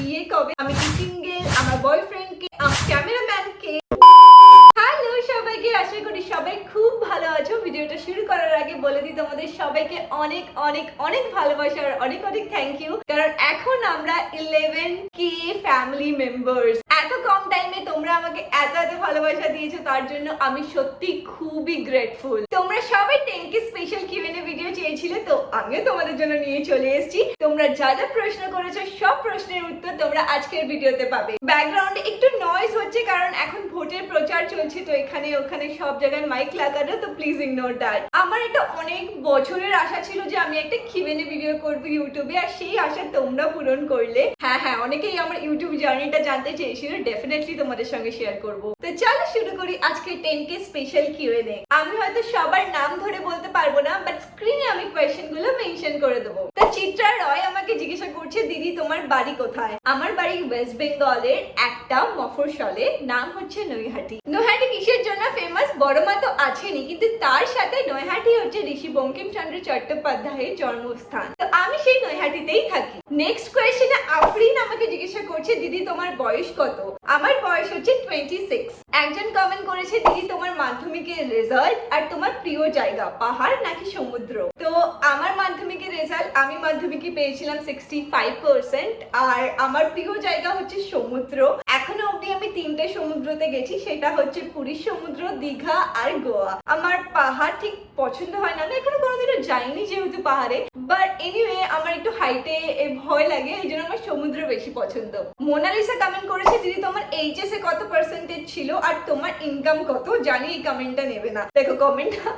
বিয়ে কবে, আমি কি সিঙ্গেল, আমার বয়ফ্রেন্ড কে, আমার ক্যামেরাম্যান কে। হ্যালো সবাইকে, আশা করি সবাই খুব ভালো আছো। ভিডিওটা শুরু করার আগে বলে দিই তোমাদের সবাইকে অনেক অনেক অনেক ভালোবাসা আর অনেক অনেক থ্যাংক ইউ, কারণ এখন আমরা 11K ফ্যামিলি মেম্বার্স। এত কম টাইমে তোমরা আমাকে এত এত ভালোবাসা দিয়েছো, তার জন্য আমি সত্যি খুবই গ্রেটফুল। তোমরা সবাই 10K স্পেশাল কিউএনএ ভিডিও চেয়েছিলে, তো আমিও তোমাদের জন্য নিয়ে চলে এসেছি। তোমরা যা যা প্রশ্ন করেছো সব প্রশ্নের উত্তর তোমরা আজকের ভিডিওতে পাবে। ব্যাকগ্রাউন্ডে একটু নয়েজ হচ্ছে কারণ এখন ভোটের প্রচার চলছে, তো এখানে ওখানে সব জায়গায় মাইক লাগানো, তো প্লিজ ইগনোর দ্যাট। আমার এটা অনেক বছরের আশা ছিল যে আমি একটা কিউএনএ ভিডিও করবো ইউটিউবে, আর সেই আশা তোমরা পূরণ করলে। হ্যাঁ, অনেকেই আমার ইউটিউব জার্নিটা জানতে চেয়েছিল, ডেফিনেটলি তোমাদের সঙ্গে শেয়ার করবো। তো চলো শুরু করি আজকে 10K স্পেশাল কিউএনএ। আমি হয়তো সবার নাম ধরে বলতে পারবো না, বাট স্ক্রিনে আমি কোয়েশ্চেন গুলো মেনশন করে দেবো। তো চিত্রা রয় আমাকে জিজ্ঞাসা করছে, দিদি তোমার বাড়ি কোথায়? আমার বাড়ি ওয়েস্ট বেঙ্গলের একটা মফস্বলে, নাম হচ্ছে নৈহাটি। নৈহাটি কিসের জন্য ফেমাস? বড় মা তো আছেনই, কিন্তু তার সাথে নৈহাটি হচ্ছে ঋষি বঙ্কিমচন্দ্র চট্টোপাধ্যায়ের জন্মস্থান, তো আমি সেই নৈহাটিতেই থাকি। নেক্সট কোয়েশ্চেনে আফরিন আমাকে জিজ্ঞাসা করছে, দিদি তোমার বয়স কত? আমার বয়স হচ্ছে 26। একজন কমেন্ট করেছে, দিদি তোমার মাধ্যমিকের রেজাল্ট আর তোমার প্রিয় জায়গা পাহাড় নাকি সমুদ্র? তো আমার মাধ্যমিকের রেজাল্ট, আমি মাধ্যমিকে পেয়েছিলাম 65%, আর আমার প্রিয় জায়গা হচ্ছে সমুদ্র। এখনো অবধি আমি 3টে সমুদ্রতে গেছি, সেটা হচ্ছে পুরীর সমুদ্র, দীঘা আর গোয়া। আমার পাহাড় ঠিক পছন্দ হয় না, আমি এখনো কোনোদিনও যাইনি যেহেতু পাহাড়ে, বাট এনিওয়ে আমার একটু হাইটে ভয় লাগে, এই জন্য আমার সমুদ্র বেশি পছন্দ। মোনালিসা কমেন্ট করেছে, দিদি তোমার এইচএস এ কত পার্সেন্টেজ ছিল আর তোমার ইনকাম কত? জানি এই কমেন্টটা নেবে না, দেখো কমেন্টটা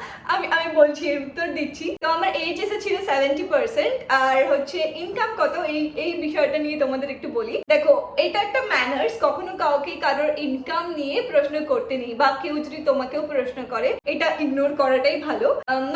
আমি বলছি, এর উত্তর দিচ্ছি। তো আমার এইচএস এ ছিল 70%, আর হচ্ছে ইনকাম কত এই বিষয়টা নিয়ে তোমাদের একটু বলি। দেখো, এটা একটা ম্যানার্স, কখনো কাউকে কারোর ইনকাম নিয়ে প্রশ্ন করতে নেই, বা কেউ যদি তোমাকেও প্রশ্ন করে এটা ইগনোর করাটাই ভালো।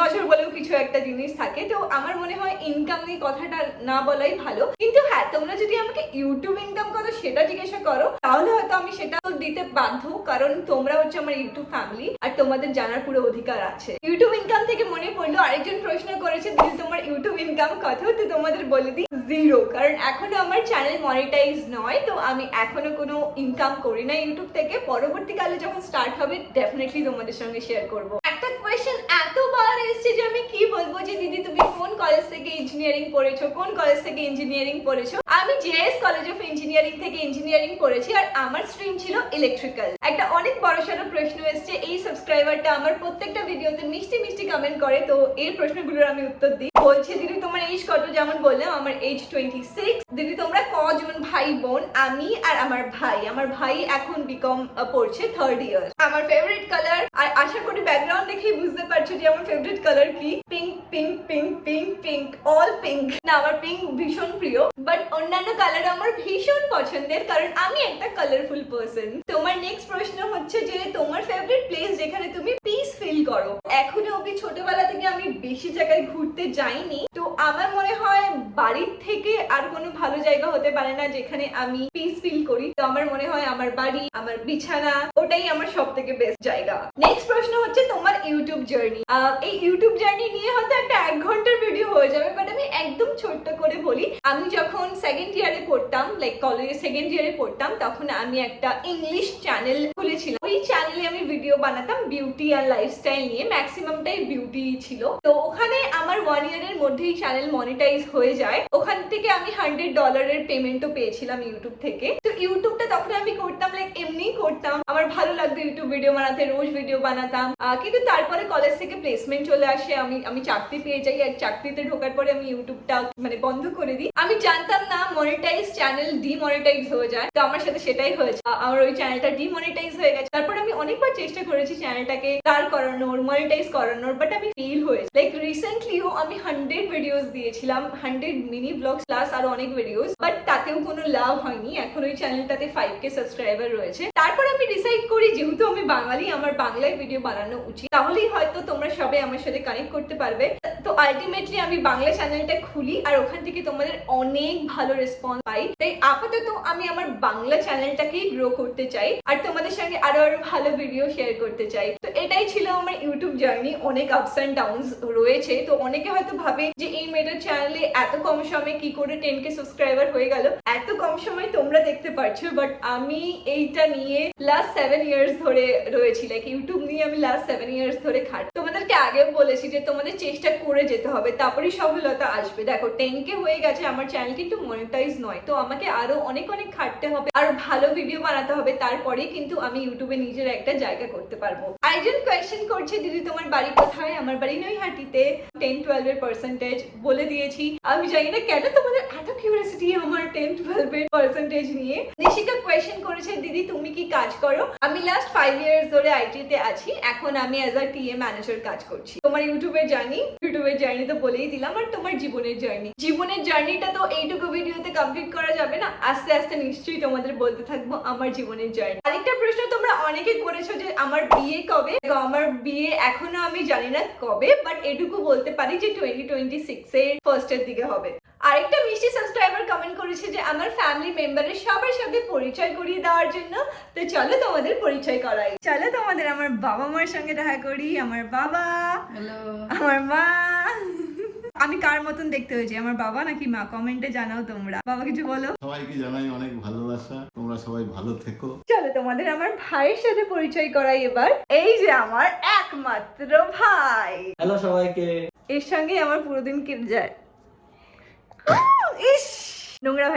নজর বলেও কিছু একটা জিনিস থাকে, তো আমার মনে হয় ইনকাম নিয়ে কথাটা না বলাই ভালো। কিন্তু হ্যাঁ, তোমরা যদি আমাকে ইউটিউব ইনকাম কত সেটা জিজ্ঞাসা করো, তাহলে হয়তো আমি সেটা দিতে বাধ্য, কারণ তোমরা হচ্ছে আমার ইউটিউব ফ্যামিলি আর তোমাদের জানার পুরো অধিকার আছে। ইউটিউব ইনকাম থেকে মনে পড়লো, আরেকজন প্রশ্ন করেছে, দিদি তোমার ইউটিউব ইনকাম কত? তো তোমাদের বলে দিই 0, কারণ এখনো আমার চ্যানেল মনিটাইজ নয়, তো আমি এখনো কোনো ইনকাম করি না ইউটিউব থেকে। পরবর্তীকালে যখন স্টার্ট হবে ডেফিনেটলি তোমাদের সঙ্গে শেয়ার করবো। একটা কোয়েশ্চেন এতবার এসছে যে আমি কি বলবো, যে দিদি তুমি কোন কলেজ থেকে ইঞ্জিনিয়ারিং পড়েছো, কোন কলেজ থেকে ইঞ্জিনিয়ারিং পড়েছো? আমি জেএস কলেজ অফ ইঞ্জিনিয়ারিং থেকে ইঞ্জিনিয়ারিং পড়েছি, আর আমার স্ট্রিম ছিল ইলেকট্রিক্যাল। একটা অনেক বড়সড় প্রশ্ন এসছে, এই সাবস্ক্রাইবারটা আমার প্রত্যেকটা ভিডিওতে মিষ্টি মিষ্টি কমেন্ট করে, তো এই প্রশ্নগুলোর আমি উত্তর দিই। বলছে, দিদি তোমার এজ কত? যেমন বললাম আমার এজ 26। দিদি তোমরা কজন ভাই বোন? আমি আর আমার ভাই এখন বিকম পড়ছে 3rd ইয়ার। আমার ফেভারিট কালার, আর আশা করি ব্যাকগ্রাউন্ড দেখেই বুঝতে পারছো যে আমার ফেভারিট কালার কি। Pink pink pink pink pink, all pink. না, আমার পিঙ্ক ভীষণ প্রিয়, বাট অন্যান্য কালার আমার ভীষণ পছন্দের, কারণ আমি একটা কালারফুল পার্সন। তোমার নেক্সট প্রশ্ন হচ্ছে যে তোমার ফেভারিট প্লেস যেখানে তুমি পিস ফিল করো? এখনো অবধি ছোটবেলা থেকে আমি বেশি জায়গায় ঘুরতে যাইনি, তো আমার মনে হয় বাড়ির থেকে আর কোনো ভালো জায়গা হতে পারে না যেখানে আমি পিস ফিল করি। তো আমার মনে হয় আমার বাড়ি, আমার বিছানা, ওটাই আমার সব থেকে বেস্ট জায়গা। নেক্সট প্রশ্ন হচ্ছে তোমার ইউটিউব জার্নি। এই ইউটিউব জার্নি নিয়ে হয়তো একটা 1 ঘন্টার ভিডিও হয়ে যাবে, বাট আমি একদম ছোট্ট করে বলি। আমি যখন 2nd ইয়ারে পড়তাম, লাইক কলেজে 2nd ইয়ারে পড়তাম, তখন আমি একটা ইংলিশ চ্যানেল খুলেছিলাম। ওই চ্যানেলে আমি ভিডিও বানাতাম বিউটি আর লাইফস্টাইল নিয়ে, ম্যাক্সিমামটাই বিউটি ছিল। তো ওখানে আমার 1 ইয়ারের মধ্যেই চ্যানেল মনিটাইজ হয়ে যায়। ওখান থেকে আমি $100 পেমেন্টও পেয়েছিলাম ইউটিউব থেকে। তো ইউটিউবটা তখন আমি করতাম লাইক এমনি করতাম, আমার ভালো লাগতো ইউটিউব ভিডিও বানাতে, রোজ ভিডিও বানাতাম। কিন্তু তারপরে কলেজ থেকে প্লেসমেন্ট চলে আসে, আমি চাকরি পেয়ে যাই, আর চাকরিতে ঢোকার পরে আমি ইউটিউবটা বন্ধ করে দিই। আমি জানতাম না মনিটাইজ চ্যানেল ডিমনিটাইজ হয়ে যায়, তো আমার সাথে সেটাই হয়েছে, আমার ওই চ্যানেলটা ডিমনিটাইজ হয়ে গেছে। তারপর আমি অনেকবার চেষ্টা করেছি চ্যানেলটাকে দাঁড় করানোর, মনিটাইজ করানোর, বাট আমি ফেল হয়েছে। লাইক রিসেন্টলিও আমি 100 ভিডিওস দিয়েছিলাম, 100 মিনি ব্লগস প্লাস আরো অনেক ভিডিওস, বাট তাতেও কোনো লাভ হয়নি। এখন ওই চ্যানেলটাতে 5K সাবস্ক্রাইবার রয়েছে। তারপর আমি ডিসাইড করি, যেহেতু আমি বাঙালি, আমার বাংলায় ভিডিও বানানো উচিত, তাহলেই হয়তো তোমরা সবাই আমার সাথে কানেক্ট করতে পারবে। তো আলটিমেটলি আমি বাংলা চ্যানেলটা খুলি, আর ওখান থেকে তোমাদের অনেক ভালো রেসপন্স পাই। তাই আপাতত আমি আমার বাংলা চ্যানেলটাকেই গ্রো করতে চাই, আর তোমাদের সঙ্গে আরো ভালো ভিডিও শেয়ার করতে চাই। তো এটাই ছিল আমার ইউটিউব জার্নি। অনেক আপস অ্যান্ড ডাউনস রয়েছে, তো অনেকে হয়তো ভাবে যে এই মেয়েটার চ্যানেলে এত কম সময়ে কি করে 10K সাবস্ক্রাইবার হয়ে গেল। এত কম সময় তোমরা দেখতে পারছো, বাট আমি এইটা নিয়ে লাস্ট 7 ইয়ার্স ধরে রয়েছি। লাইক ইউটিউব নিয়ে আমি লাস্ট 7 ইয়ার্স ধরে খাট। তোমাদেরকে আগেও বলেছি যে তোমাদের চেষ্টা করে যেতে হবে, তারপরেই সফলতা আসবে। দেখো 10K হয়ে গেছে, আমার চ্যানেল কিন্তু মনিটাইজ নয়, তো আমাকে আরো অনেক অনেক খাটতে হবে, আর ভালো ভিডিও বানাতে হবে, তারপরেই কিন্তু আমি ইউটিউবে নিজের একটা জায়গা করতে পারবো। আরেকজন কোয়েশ্চেন করছে, দিদি তোমার বাড়ি কোথায়? আমার বাড়ি নৈহাটিতে। 10-12 এর পার্সেন্টেজ বলে দিয়েছি। আমি জানি না কেন তোমাদের এত কিউরিয়াসিটি আমার 10-12 এর পার্সেন্টেজ নিয়ে। নিশিকা কোয়েশ্চেন করেছে, দিদি তুমি কি কাজ করো? আমি লাস্ট 5 ইয়ার্স ধরে আইটিতে আছি, এখন আমি অ্যাজ আ টিএ ম্যানেজার কাজ করছি। তোমার ইউটিউবের জার্নি তো বলেই দিলাম, আর তোমার জীবনের জার্নিটা তো এইটুকু ভিডিওতে কমপ্লিট করা যাবে না, আস্তে আস্তে নিশ্চয়ই তোমাদের বলতে থাকবো আমার জীবনের জার্নি। আরেকটা প্রশ্ন তোমরা অনেকে করেছো যে আমার বিয়ে কবে? আমার বিয়ে এখনো আমি জানি না কবে, বাট এটুকু বলতে পারি যে 2026 এর ফার্স্টের দিকে হবে। আরেকটা মিষ্টি সাবস্ক্রাইবার কমেন্ট করেছে যে আমার ফ্যামিলি মেম্বারের সবার সাথে পরিচয় করিয়ে দেওয়ার জন্য। তো চলো তোমাদের পরিচয় করাই, চলো তোমাদের আমার বাবা মার সঙ্গে দেখা করি। আমার বাবা, হ্যালো, আমার মা। আমি কার মতন দেখতে হয়েছি, আমার বাবা নাকি মা? কমেন্টে জানাও তোমরা। বাবা কিছু বলো। সবাইকে জানাই অনেক ভালোবাসা, তোমরা সবাই ভালো থেকো। চলো তোমাদের আমার ভাইয়ের সাথে পরিচয় করাই এবার। এই যে আমার একমাত্র ভাই। হ্যালো সবাইকে। এর সঙ্গে আমার পুরো দিন কেটে যায়। ইস, নোংরা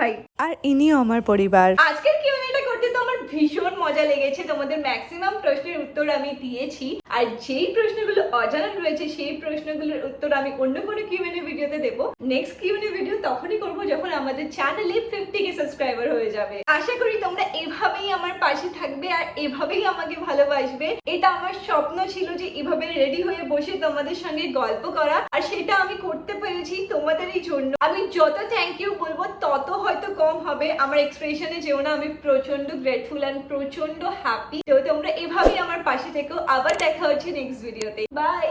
ভাই। আর ইনিও আমার পরিবার। আজকের কিউএনএটা করতে তো আমার ভীষণ মজা লেগেছে। তোমাদের ম্যাক্সিমাম প্রশ্নের উত্তর আমি দিয়েছি, আর যেই প্রশ্নগুলো অজানা রয়েছে সেই প্রশ্নগুলোর উত্তর আমি অন্য কোনো কিউএনএ ভিডিওতে দেবো। নেক্সট কিউএনএ ভিডিও তখনই করবো যখন আমাদের চ্যানেলে 50K সাবস্ক্রাইবার হয়ে যাবে। আশা করি তোমরা এভাবেই আমার পাশে থাকবে আর এভাবেই আমাকে ভালোবাসবে। এটা আমার স্বপ্ন ছিল যে এভাবে রেডি হয়ে বসে তোমাদের সঙ্গে গল্প করা, আর সেটা আমি করতে পেরেছি তোমাদেরই জন্য। আমি যত থ্যাংক ইউ বলবো তত হয়তো কম হবে। আমার এক্সপ্রেশনে যেও না, আমি প্রচন্ড গ্রেটফুল এন্ড প্রচন্ড হ্যাপি। তো তোমরা এভাবেই আমার পাশে থেকো। আবার দেখা হচ্ছে নেক্সট ভিডিওতে। বাই।